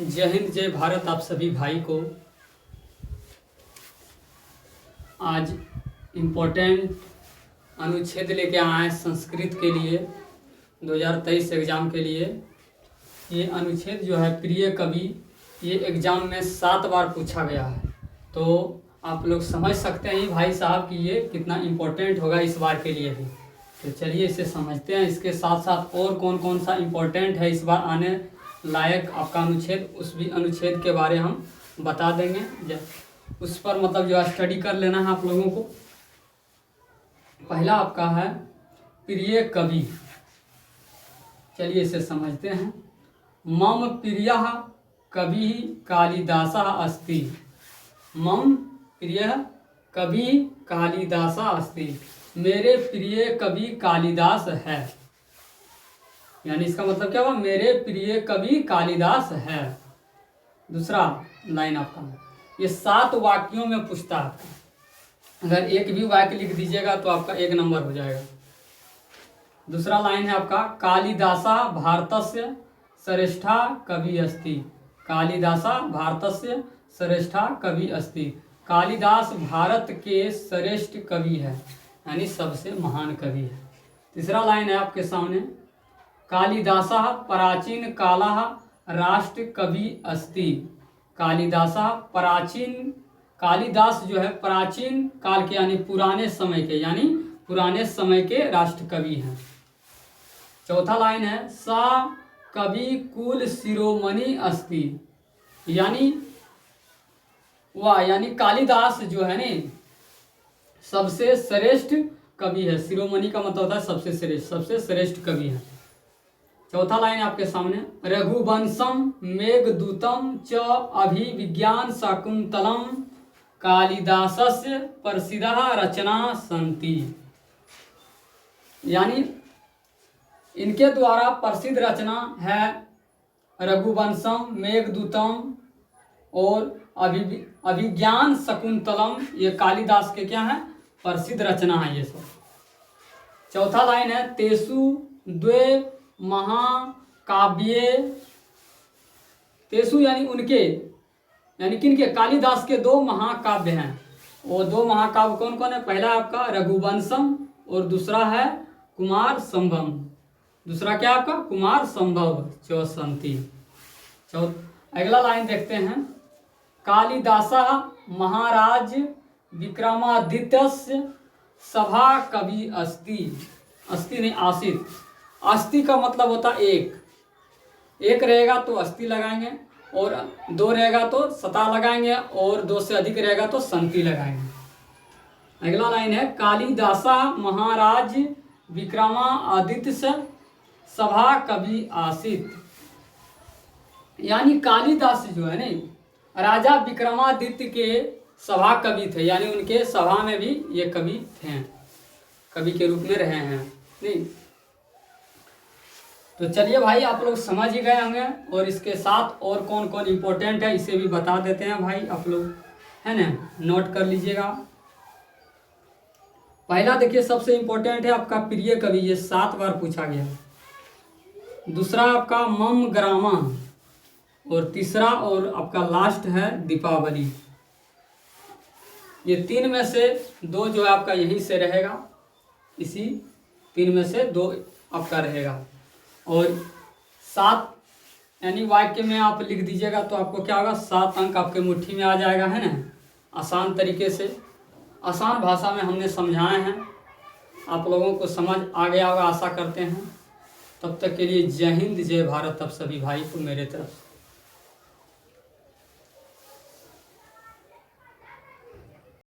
जय हिंद जय भारत। आप सभी भाई को आज इम्पोर्टेंट अनुच्छेद लेके आए हैं संस्कृत के लिए 2023 एग्ज़ाम के लिए। ये अनुच्छेद जो है प्रिय कवि, ये एग्ज़ाम में 7 बार पूछा गया है, तो आप लोग समझ सकते हैं भाई साहब कि ये कितना इम्पोर्टेंट होगा इस बार के लिए भी। तो चलिए इसे समझते हैं। इसके साथ साथ और कौन कौन सा इम्पोर्टेंट है इस बार आने लायक आपका अनुच्छेद, उस भी अनुच्छेद के बारे हम बता देंगे। उस पर मतलब जो है स्टडी कर लेना है आप लोगों को। पहला आपका है प्रिय कवि। चलिए इसे समझते हैं। मम प्रियः कवि कालिदासः अस्ति। मम प्रिय कवि कालिदासः अस्ति। मेरे प्रिय कवि कालिदास है। यानी इसका मतलब क्या हुआ, मेरे प्रिय कवि कालिदास है। दूसरा लाइन आपका, ये 7 वाक्यों में पूछता है आपका। अगर एक भी वाक्य लिख दीजिएगा तो आपका 1 नंबर हो जाएगा। दूसरा लाइन है आपका, कालिदासः भारतस्य श्रेष्ठा कवि अस्ति। कालिदासः भारतस्य श्रेष्ठा कवि अस्ति। कालिदास भारत के श्रेष्ठ कवि है, यानी सबसे महान कवि है। तीसरा लाइन है आपके सामने, कालिदासः प्राचीन कालः राष्ट्र कवि अस्ति। कालिदासः प्राचीन, कालिदास जो है प्राचीन काल के यानी पुराने समय के, यानी पुराने समय के राष्ट्र कवि हैं। चौथा लाइन है, सा कवि कुल शिरोमणि अस्ति। यानी वह, यानी कालिदास जो है ना सबसे श्रेष्ठ कवि है। शिरोमणि का मतलब होता है सबसे श्रेष्ठ, सबसे श्रेष्ठ कवि है। चौथा लाइन आपके सामने, रघुवंशम मेघदूतम च अभिविज्ञान शाकुंतलम कालिदासस्य प्रसिद्धः रचना सन्ति। यानी इनके द्वारा प्रसिद्ध रचना है रघुवंशम, मेघदूतम और अभिज्ञान शकुंतलम। ये कालिदास के क्या है, प्रसिद्ध रचना है ये सब। चौथा लाइन है, तेसु द्वे महाकाव्ये। तेसु यानी उनके, यानी किनके, कालिदास के 2 महाकाव्य हैं। वो 2 महाकाव्य कौन कौन है, पहला आपका रघुवंशम और दूसरा है कुमार संभव। दूसरा क्या आपका, कुमार संभव च सन्ति। अगला लाइन देखते हैं, कालिदासः महाराज विक्रमादित्यस्य सभा कवि अस्ति। अस्ति नहीं, आसित। अस्ति का मतलब होता एक रहेगा तो अस्ति लगाएंगे, और 2 रहेगा तो सता लगाएंगे, और 2 से अधिक रहेगा तो संति लगाएंगे। अगला लाइन है, कालिदासः महाराज विक्रमादित्य सभा कवि आसित। यानी कालिदास जो है नहीं राजा विक्रमादित्य के सभा कवि थे, यानी उनके सभा में भी ये कवि थे, कवि के रूप में रहे हैं नहीं। तो चलिए भाई आप लोग समझ ही गए होंगे, और इसके साथ और कौन कौन इम्पोर्टेंट है इसे भी बता देते हैं भाई आप लोग, है ना, नोट कर लीजिएगा। पहला देखिए सबसे इम्पोर्टेंट है आपका प्रिय कवि, ये 7 बार पूछा गया। दूसरा आपका मम ग्रामा, और तीसरा और आपका लास्ट है दीपावली। ये 3 में से 2 जो है आपका यहीं से रहेगा, इसी 3 में से 2 आपका रहेगा। और 7 यानी वाक्य में आप लिख दीजिएगा तो आपको क्या होगा, 7 अंक आपके मुट्ठी में आ जाएगा, है ना। आसान तरीके से, आसान भाषा में हमने समझाए हैं, आप लोगों को समझ आ गया होगा आशा करते हैं। तब तक के लिए जय हिंद जय भारत। अब सभी भाई को मेरे तरफ